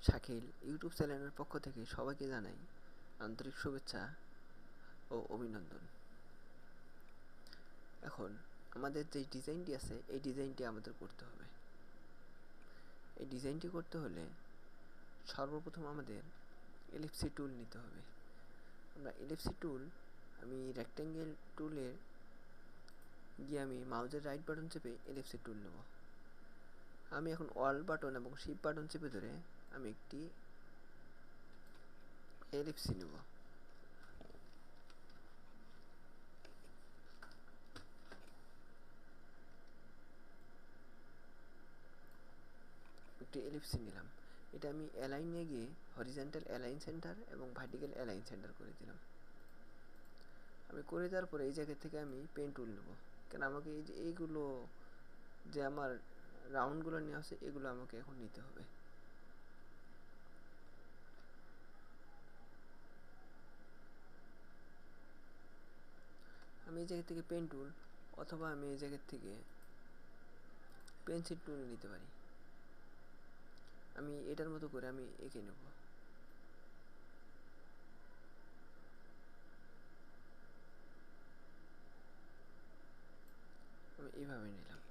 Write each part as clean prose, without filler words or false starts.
Shakil YouTube চ্যানেলের পক্ষ থেকে সবাইকে জানাই আন্তরিক শুভেচ্ছা ও অভিনন্দন। এখন আমাদের যে ডিজাইনটি আছে এই ডিজাইনটি আমাদের করতে হবে। এই ডিজাইনটি করতে হলে সর্বপ্রথম আমাদের এলিপসি টুল নিতে হবে। আমরা এলিপসি টুল আমি রেক্ট্যাঙ্গেল টুলের গিয়ে আমি মাউসের রাইট বাটন চেপে এলিপসি টুল নেব। আমি এখন অল বাটন এবং শিফট বাটন চেপে ধরে আমি একটি এলিপসি নেব। একটি এলিপসি নিলাম। এটা আমি অ্যালাইন নিয়ে গিয়ে হরিজন্টাল অ্যালাইন সেন্টার এবং ভার্টিক্যাল অ্যালাইন সেন্টার করে দিলাম। আমি করে দেওয়ার পরে এই জায়গা থেকে আমি পেন টুল নেব, কেন আমাকে এই যে এইগুলো যে আমার রাউন্ডগুলো নেওয়া আছে এগুলো আমাকে এখন নিতে হবে। আমি এই জায়গা থেকে পেন টুল অথবা আমি এই জায়গা থেকে পেন্সিল টুল নিতে পারি। আমি এটার মতো করে আমি এঁকে নেব। আমি এইভাবে নিলাম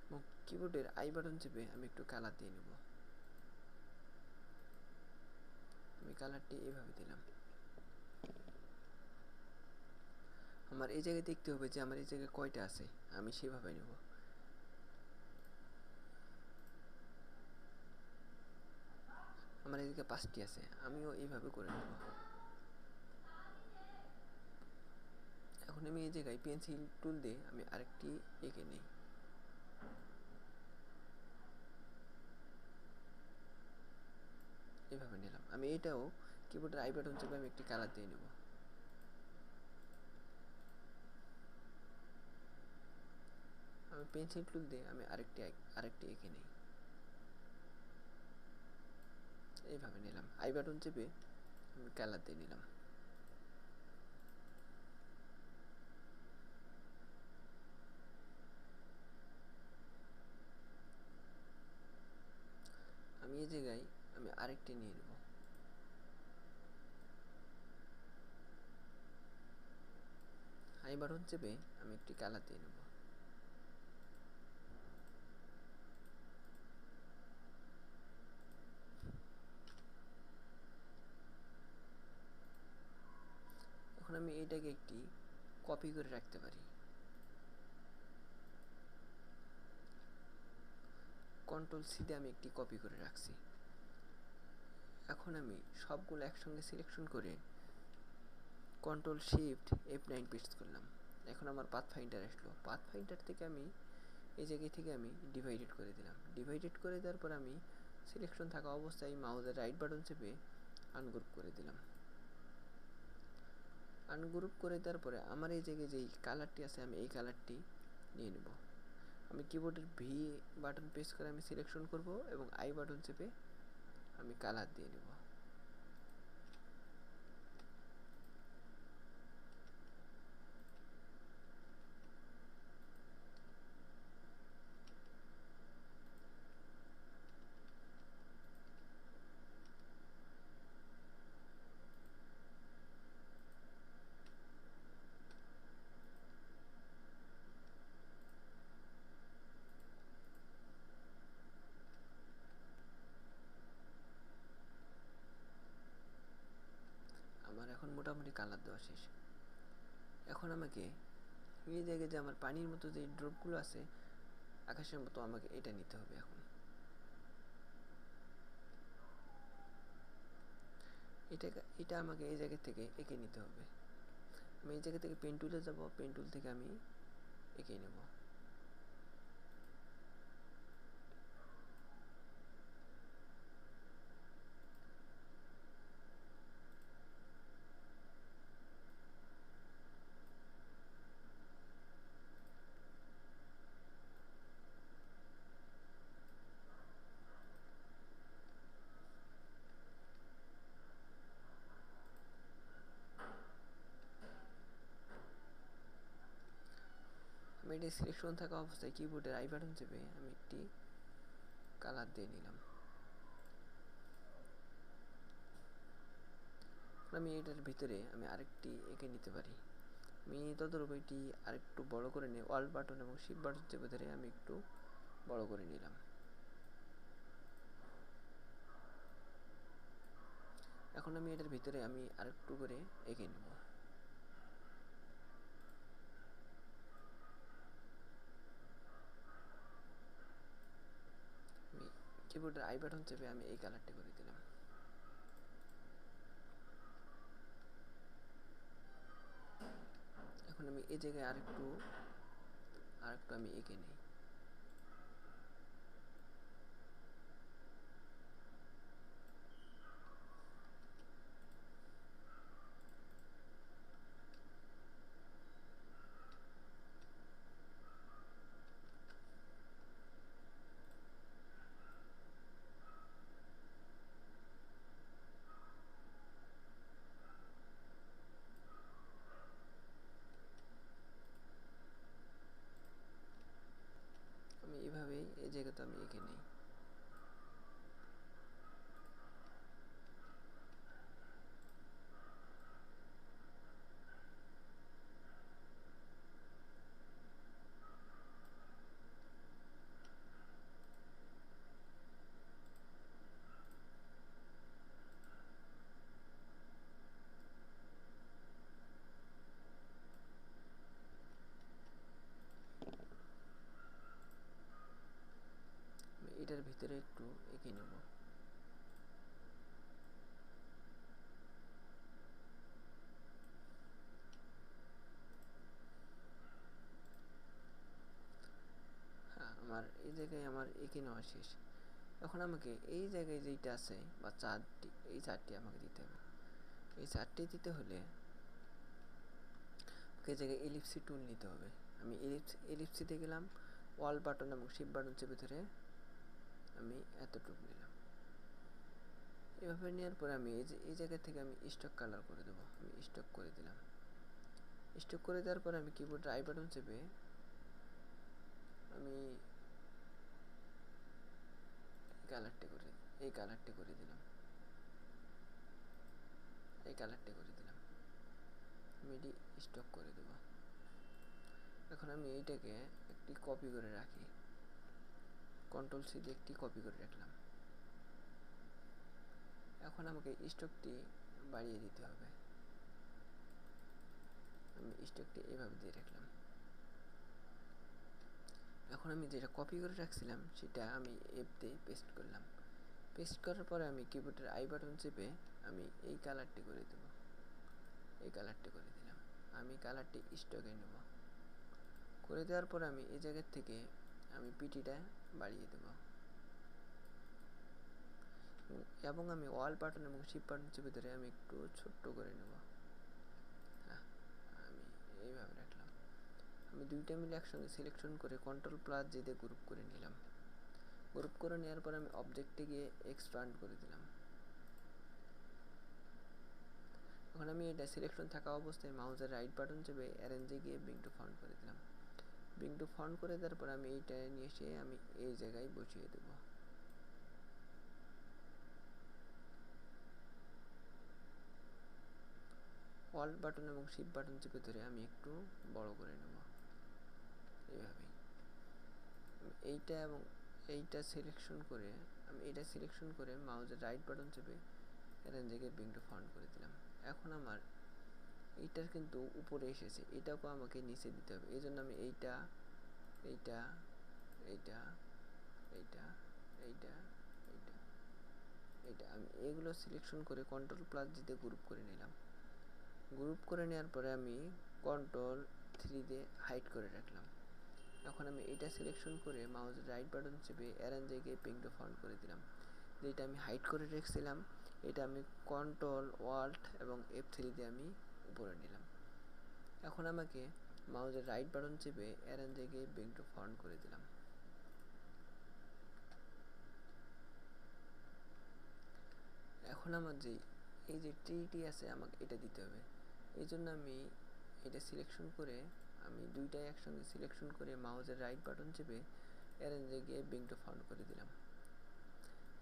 এবং কিবোর্ডের আই বাটন চেপে আমি একটু কালার দিয়ে নেব। আমি কালারটি এইভাবে দিলাম। আমার এই জায়গায় দেখতে হবে যে আমার এই জায়গায় কয়টা আছে, আমি সেভাবে নেব। আমার এদিকে 5টি আছে, আমিও এইভাবে করে নেব। এখন আমি এই জায়গায় পেন্সিল টুল দিয়ে আমি আরেকটি এঁকে নিই। এইভাবে নিলাম। আমি এটাও কিবোর্ডের আই বাটন চেপে আমি একটি কালার দিয়ে নেব। আমি পেন্সিল টুল দিয়ে আমি আরেকটি এঁকে নিই। এইভাবে নিলাম। আই বাটন চেপে আমি কালার দিয়ে নিলাম। আমি এই জায়গায় আমি আরেকটি নিয়ে নেব। আই বাটন চেপে আমি একটি কালার দিয়ে নেব। এখন আমি এইটাকে একটি কপি করে রাখতে পারি। কন্ট্রোল সি দিয়ে আমি একটি কপি করে রাখছি। এখন আমি সবগুলো একসঙ্গে সিলেকশন করে কন্ট্রোল শিফট F9 প্রেস করলাম। এখন আমার পাথ ফাইন্ডার আসলো। পাথ ফাইন্ডার থেকে আমি এই জায়গা থেকে আমি ডিভাইডেড করে দিলাম। ডিভাইডেড করে দেওয়ার পর আমি সিলেকশন থাকা অবস্থায় মাউসের রাইট বাটন চেপে আনগ্রুপ করে দিলাম। আনগ্রুপ করে দেওয়ার পরে আমার এই জায়গায় যেই কালারটি আছে আমি এই কালারটি নিয়ে নেব। আমি কিবোর্ডের ভি বাটন প্রেস করে আমি সিলেকশন করব এবং আই বাটন চেপে আমি কালার দিয়ে নেব। আমার এখন মোটামুটি কালার দেওয়া শেষ। এখন আমাকে এই জায়গায় যে আমার পানির মতো যে ড্রপগুলো আছে আকাশের মতো আমাকে এটা নিতে হবে। এখন এটা আমাকে এই জায়গা থেকে এঁকে নিতে হবে। আমি এই জায়গা থেকে পেন টুলে যাব, পেন টুল থেকে আমি এঁকে নেব। আমি এটি সিলেকশন থাকা অবস্থায় কিবোর্ডের আই বাটন চেপে আমি একটি কালার দিয়ে নিলাম। আমি এটার ভিতরে আমি আরেকটি এঁকে নিতে পারি। আমি তদরূপ এটি আরেকটু বড় করে নিয়ে অল্ট বাটন এবং শিফট বাটন চেপে ধরে আমি একটু বড় করে নিলাম। এখন আমি এটার ভিতরে আমি আরেকটু করে এঁকে নেব। আমি কিবোর্ডের আই বাটন চেপে আমি এই কালারটি করে দিলাম। এখন আমি এই জায়গায় আরেকটু আমি এঁকে নিই। আমি এইভাবেই এই জায়গাতে আমি এঁকে নিই। এটার ভিতরে একটু এঁকে নেব। হ্যাঁ, আমার এই জায়গায় আমার এঁকে নেওয়া শেষ। এখন আমাকে এই জায়গায় যেইটা আছে বা চারটি, এই চারটি আমাকে দিতে হবে। এই চারটি দিতে হলে এই জায়গায় এলিপসি টুল নিতে হবে। আমি এলিপসিতে গেলাম, অল বাটন এবং শিফট বাটন চেপে ধরে আমি এতটুকু নিলাম। এভাবে নেওয়ার পরে আমি এই জায়গা থেকে আমি স্টক কালার করে দেবো। আমি স্টক করে দিলাম। স্টক করে দেওয়ার পরে আমি কিবোর্ডের আই বাটন চেপে আমি এই কালারটি করে দিলাম। আমি এটি স্টক করে দেব। এখন আমি এইটাকে একটি কপি করে রাখি। কন্ট্রোল সি দিয়ে একটি কপি করে রাখলাম। এখন আমাকে স্টকটি বাড়িয়ে দিতে হবে। আমি স্টকটি এভাবে দিয়ে রাখলাম। এখন আমি যেটা কপি করে রাখছিলাম সেটা আমি এফ দিয়ে পেস্ট করলাম। পেস্ট করার পরে আমি কিবোর্ডের আই বাটন চেপে আমি এই কালারটি করে দেব। দিলাম। আমি কালারটি স্টকে নেব। করে দেওয়ার পর আমি এই জায়গার থেকে আমি পিটিটা বাড়িয়ে দেব এবং আমি অল বাটন এবং শিফট বাটন চেপে ধরে আমি একটু ছোট্ট করে নেব। হ্যাঁ, আমি এইভাবে রাখলাম। আমি দুইটা মিলে একসঙ্গে সিলেকশন করে কন্ট্রোল প্লাস জে দিয়ে গ্রুপ করে নিলাম। গ্রুপ করে নেওয়ার পর আমি অবজেক্টে গিয়ে এক্সপ্যান্ড করে দিলাম। এখন আমি এটা সিলেকশন থাকা অবস্থায় মাউসের রাইট বাটন চেপে অ্যারেঞ্জে গিয়ে ব্রিং টু ফ্রন্ট করে দিলাম। ব্রিং টু ফ্রন্ট করে দেওয়ার পর আমি এইটা নিয়ে এসে আমি এই জায়গায় বসিয়ে দেব। অল্ট বাটন এবং শিফট বাটন চেপে ধরে আমি একটু বড় করে নেব। এইভাবেই এইটা এবং এইটা সিলেকশন করে আমি এটা সিলেকশন করে মাউসের রাইট বাটন চেপে অ্যারেঞ্জে গিয়ে ব্রিং টু ফ্রন্ট করে দিলাম। এখন আমার এইটার কিন্তু উপরে এসেছে, এটাকেও আমাকে নিচে দিতে হবে। এই জন্য আমি এইটা এইটা এইটা এইটা এইটা এইটা এইটা আমি এগুলো সিলেকশন করে কন্ট্রোল প্লাস দিতে গ্রুপ করে নিলাম। গ্রুপ করে নেওয়ার পরে আমি কন্ট্রোল 3 দিয়ে হাইড করে রাখলাম। এখন আমি এটা সিলেকশন করে মাউসের রাইট বাটন চেপে অ্যারেঞ্জে গিয়ে ব্রিং টু ফ্রন্ট করে দিলাম। যেটা আমি হাইড করে রেখেছিলাম এটা আমি কন্ট্রোল অল্ট এবং F3 দিয়ে আমি উপরে নিলাম। এখন আমাকে মাউসের রাইট বাটন চেপে অ্যারেঞ্জে গিয়ে ব্রিং টু ফ্রন্ট করে দিলাম। এখন আমার এই যে ট্রিটি আছে আমাকে এটা দিতে হবে। এই জন্য আমি এটা সিলেকশন করে আমি দুইটাই একসঙ্গে সিলেকশন করে মাউসের রাইট বাটন চেপে অ্যারেঞ্জে গিয়ে ব্রিং টু ফ্রন্ট করে দিলাম।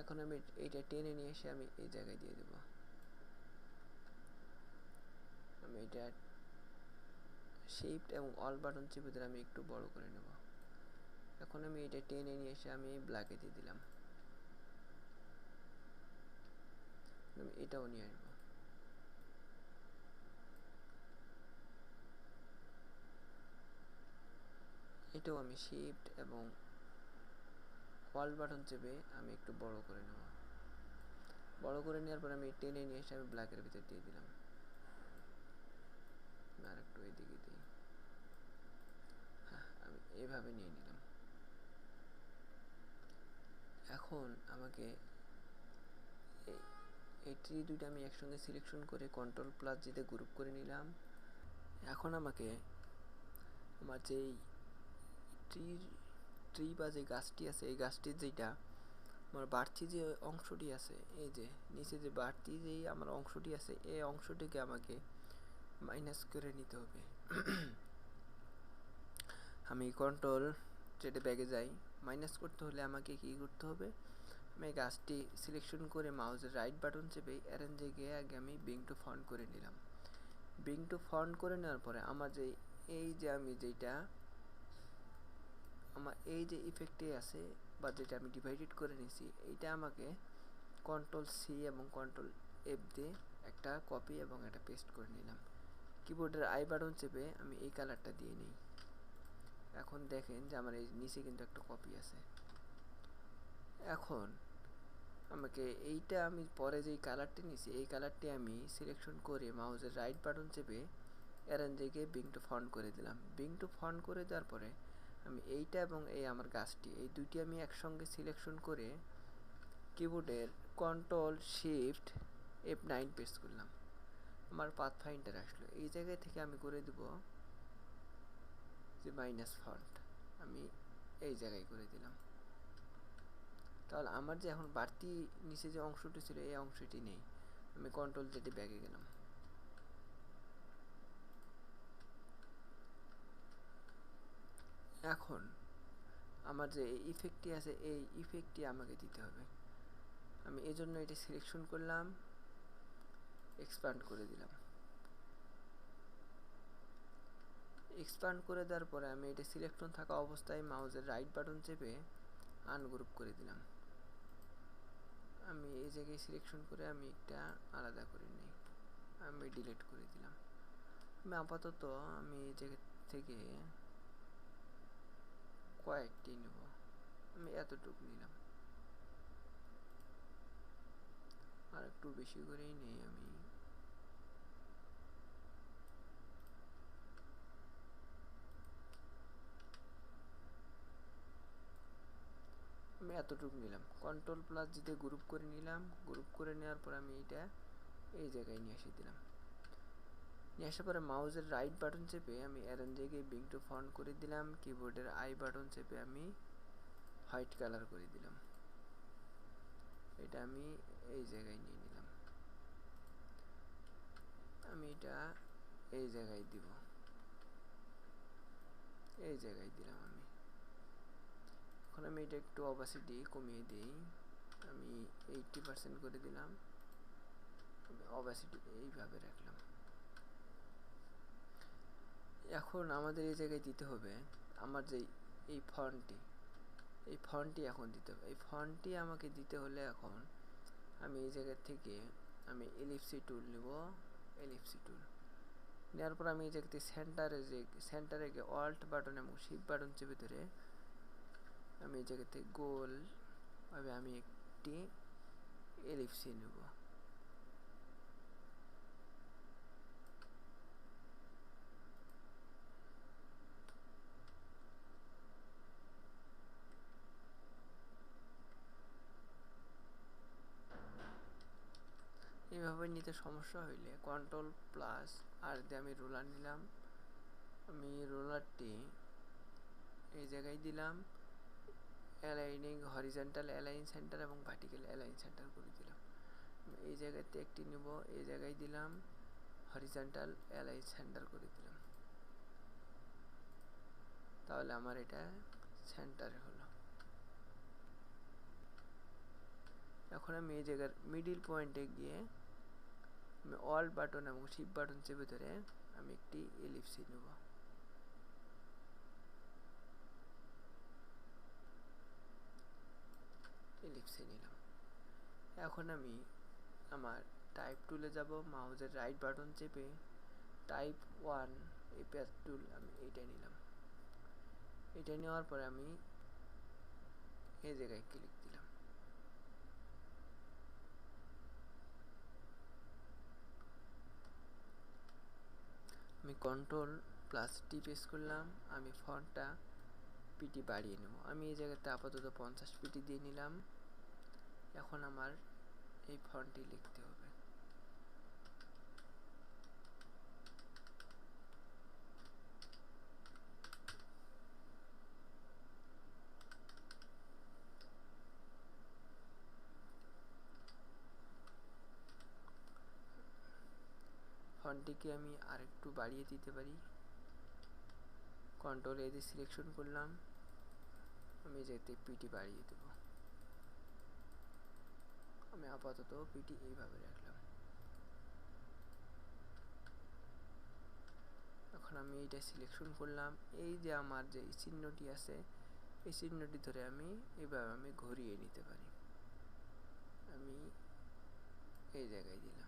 এখন আমি এইটা টেনে নিয়ে এসে আমি এই জায়গায় দিয়ে দেব। আমি এটা শিফট এবং অল বাটন চেপে ধরে আমি একটু বড় করে নেব। এখন আমি এটা টেনে নিয়ে এসে আমি ব্ল্যাকে দিয়ে দিলাম। আমি এটাও নিয়ে আসবো। এটাও আমি শিফট এবং অল বাটন চেপে আমি একটু বড় করে নেব। বড় করে নেওয়ার পর আমি টেনে নিয়ে এসে আমি ব্ল্যাকের ভিতর দিয়ে দিলাম। আর একটু এদিকে দিই। হ্যাঁ, আমি এইভাবে নিয়ে নিলাম। এখন আমাকে এই ট্রি দুইটা আমি একসঙ্গে সিলেকশন করে কন্ট্রোল প্লাস জিতে গ্রুপ করে নিলাম। এখন আমাকে আমার যেই ট্রি বা যে গাছটি আছে এই গাছটির যেটা আমার বাড়তি যে অংশটি আছে, এই যে নিচে যে বাড়তি যেই আমার অংশটি আছে এই অংশটিকে আমাকে মাইনাস করে নিতে হবে। আমি কন্ট্রোল যেটা ব্যাগে যাই, মাইনাস করতে হলে আমাকে কি করতে হবে, আমি গাছটি সিলেকশন করে মাউসের রাইট বাটন চেপে অ্যারেঞ্জে গিয়ে আগে আমি বিং টু ফন্ট করে নিলাম। বিং টু ফন্ট করে নেওয়ার পরে আমার যে এই যে আমি যেটা আমার এই যে ইফেক্টে আছে বা যেটা আমি ডিভাইডেড করে নিয়েছি, এইটা আমাকে কন্ট্রোল সি এবং কন্ট্রোল এফ দিয়ে একটা কপি এবং একটা পেস্ট করে নিলাম। কিবোর্ডের আই বাটন চেপে আমি এই কালারটা দিয়ে নিই। এখন দেখেন যে আমার এই নিচে কিন্তু একটা কপি আছে। এখন আমাকে এইটা আমি পরে যেই কালারটি নিয়েছি এই কালারটি আমি সিলেকশন করে মাউসের রাইট বাটন চেপে অ্যারেঞ্জে গিয়ে বিং টু ফন্ট করে দিলাম। বিং টু ফন্ট করে দেওয়ার পরে আমি এইটা এবং এই আমার গাছটি এই দুইটি আমি একসঙ্গে সিলেকশন করে কিবোর্ডের কন্ট্রোল শিফট F9 প্রেস করলাম। আমার পাথ ফাইন্ডার আসলো। এই জায়গায় থেকে আমি করে দেব যে মাইনাস ফন্ট, আমি এই জায়গায় করে দিলাম। তাহলে আমার যে এখন বাড়তি নিচে যে অংশটি ছিল এই অংশটি নেই। আমি কন্ট্রোল জেডে ব্যাগে গেলাম। এখন আমার যে ইফেক্টটি আছে এই ইফেক্টটি আমাকে দিতে হবে। আমি এই জন্য এটি সিলেকশন করলাম, এক্সপ্যান্ড করে দিলাম। এক্সপ্যান্ড করে দেওয়ার পরে আমি এটা সিলেকশন থাকা অবস্থায় মাউসের রাইট বাটন চেপে আনগ্রুপ করে দিলাম। আমি এই জায়গায় সিলেকশন করে আমি এটা আলাদা করে নিই, আমি ডিলিট করে দিলাম। আমি আপাতত আমি এই জায়গা থেকে কয়েকটি নেব, আমি এতটুকু নিলাম, আর একটু বেশি করেই নেই। আমি এতটুকু নিলাম, কন্ট্রোল প্লাস যেতে গ্রুপ করে নিলাম। গ্রুপ করে নেওয়ার পর আমি এটা এই জায়গায় নিয়ে এসে দিলাম। নিয়ে আসার পরে মাউসের রাইট বাটন চেপে আমি অ্যারেঞ্জে গিয়ে বিং টু ফন্ট করে দিলাম। কিবোর্ডের আই বাটন চেপে আমি হোয়াইট কালার করে দিলাম। এটা আমি এই জায়গায় নিয়ে নিলাম। আমি এটা এই জায়গায় দিব, এই জায়গায় দিলাম আমি। এখন আমি এটা একটু অপাসিটি কমিয়ে দিই, আমি 80% করে দিলাম। অপাসিটি এইভাবে রাখলাম। এখন আমাদের এই জায়গায় দিতে হবে আমার যে এই ফন্টটি এখন দিতে হবে। এই ফন্টটি আমাকে দিতে হলে এখন আমি এই জায়গা থেকে আমি এলিপসি টুল নেব। এলিপসি টুল নেওয়ার পর আমি এই জায়গাতে সেন্টারে গিয়ে অল্ট বাটন এবং শিফট বাটন চেপে ধরে আমি এই জায়গাতে গোল ভাবে আমি একটি এলিপসি নেব। এইভাবে নিতে সমস্যা হইলে কন্ট্রোল প্লাস আর দিয়ে আমি রোলার নিলাম। আমি রোলারটি এই জায়গায় দিলাম, অ্যালাইনিং হরিজন্টাল অ্যালাইন সেন্টার এবং ভার্টিক্যাল অ্যালাইন সেন্টার করে দিলাম। এই জায়গাতে একটি নেব, এই জায়গায় দিলাম, হরিজন্টাল অ্যালাইন সেন্টার করে দিলাম। তাহলে আমার এটা সেন্টার হলো। এখন আমি এই জায়গার মিডিল পয়েন্টে গিয়ে আমি অল্ট বাটন এবং শিফট বাটন চেপে ধরে আমি একটি এলিপসি নেব। এলিপসি নিলাম। এখন আমি আমার টাইপ টুলে যাব, মাউসের রাইট বাটন চেপে টাইপ 1 এই প্যাচ টুল আমি এইটা নিলাম। এটা নেওয়ার পরে আমি এই জায়গায় ক্লিক দিলাম। আমি Ctrl+T প্রেস করলাম। আমি ফন্টটা পিটি বাড়িয়ে নেব। আমি এই জায়গাতে আপাতত 50 পিটি দিয়ে নিলাম। এখন আমার এই ফন্টটি লিখতে হবে। ফন্টটিকে আমি আরেকটু বাড়িয়ে দিতে পারি। Ctrl+A দিয়ে সিলেকশন করলাম। আমি যেতে পিটি বাড়িয়ে দেব। আমি আপাতত পিটি এইভাবে রাখলাম। এখন আমি এইটা সিলেকশন করলাম। এই যে আমার যে চিহ্নটি আছে এই চিহ্নটি ধরে আমি এইভাবে আমি ঘুরিয়ে নিতে পারি। আমি এই জায়গায় দিলাম।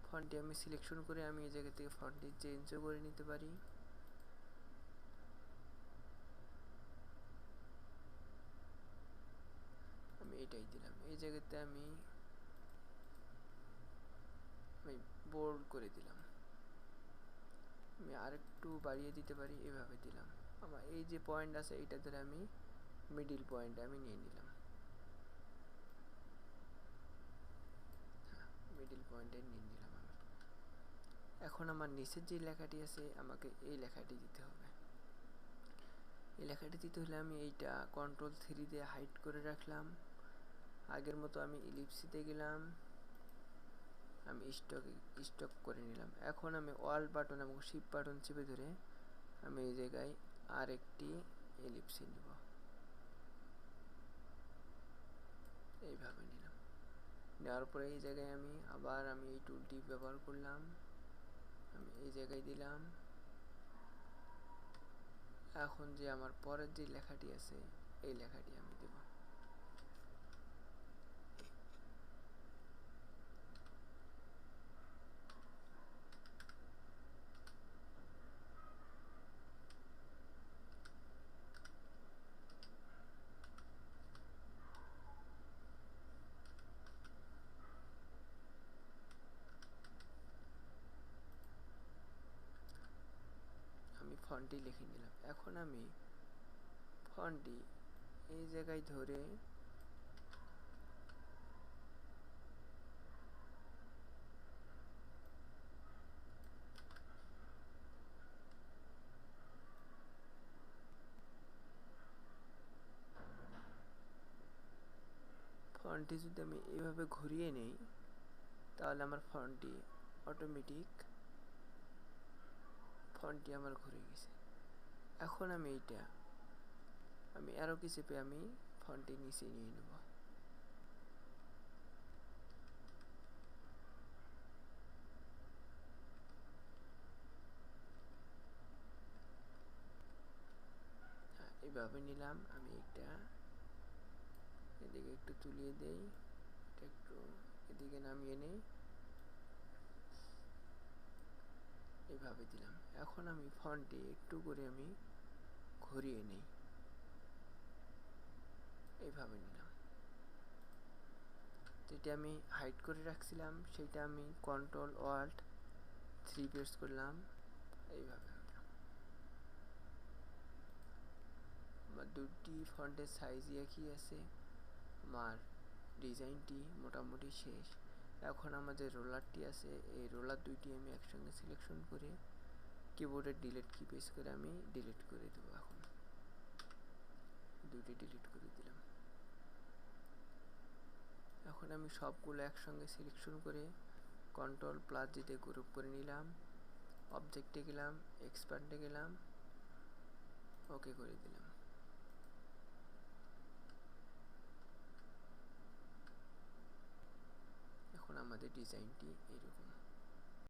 ফন্টটি আমি সিলেকশন করে আমি এই জায়গা থেকে ফন্টটি চেঞ্জও করে নিতে পারি। আমি এটাই দিলাম। এই জায়গাতে আমি বোল্ড করে দিলাম। আমি আরেকটু বাড়িয়ে দিতে পারি, এভাবে দিলাম। আমার এই যে পয়েন্ট আছে এটা ধরে আমি মিডিল পয়েন্ট আমি নিয়ে নিলাম। মিডিল পয়েন্টে নিয়ে নিলাম আমি। এখন আমার নিচের যে লেখাটি আছে আমাকে এই লেখাটি দিতে হবে। এই লেখাটি দিতে হলে আমি এইটা Ctrl+3 দিয়ে হাইড করে রাখলাম। আগের মতো আমি ইলিপসিতে গেলাম। আমি স্টক করে নিলাম। এখন আমি অল্ট বাটন এবং শিফট বাটন চেপে ধরে আমি এই জায়গায় আর একটি এলিপসি নিব। এইভাবে নিলাম। নেওয়ার পরে এই জায়গায় আমি আবার এই টুলটি ব্যবহার করলাম। আমি এই জায়গায় দিলাম। এখন যে আমার পরের যে লেখাটি আছে এই লেখাটি আমি দেব। আমি ফন্টটি লিখে নিলাম। এখন আমি ফন্টটি এই জায়গায় ধরে ফন্টটি যদি আমি এইভাবে ঘুরিয়ে নেই তাহলে আমার ফন্টটি অটোমেটিক ফন্টটি আমার ঘুরে গেছে। এখন আমি এইটা আমি অ্যারো কি চেপে আমি ফন্টটি নিচে নিয়ে নেব। এইভাবে নিলাম। আমি এটা এদিকে একটু তুলিয়ে দেই, এটা একটু এদিকে নামিয়ে নেই, এইভাবে দিলাম। এখন আমি ফন্টটি একটু করে আমি ঘুরিয়ে নেই, এইভাবে নিলাম। যেটা আমি হাইড করে রাখছিলাম সেটা আমি Ctrl+Alt+3 প্রেস করলাম, এইভাবে। আমার দুটি ফন্টের সাইজ একই আছে। আমার ডিজাইনটি মোটামুটি শেষ। এখন আমাদের রোলারটি আছে, এই রোলার দুইটি আমি একসঙ্গে সিলেকশন করে কিবোর্ডের ডিলিট কি প্রেস করে আমি ডিলিট করে দেবো। এখন দুটি ডিলিট করে দিলাম। এখন আমি সবগুলো একসঙ্গে সিলেকশন করে Ctrl+G দিয়ে গ্রুপ করে নিলাম। অবজেক্টে গেলাম, এক্সপ্যান্ডে গেলাম, ওকে করে দিলাম। আমাদের ডিজাইনটি এরকম।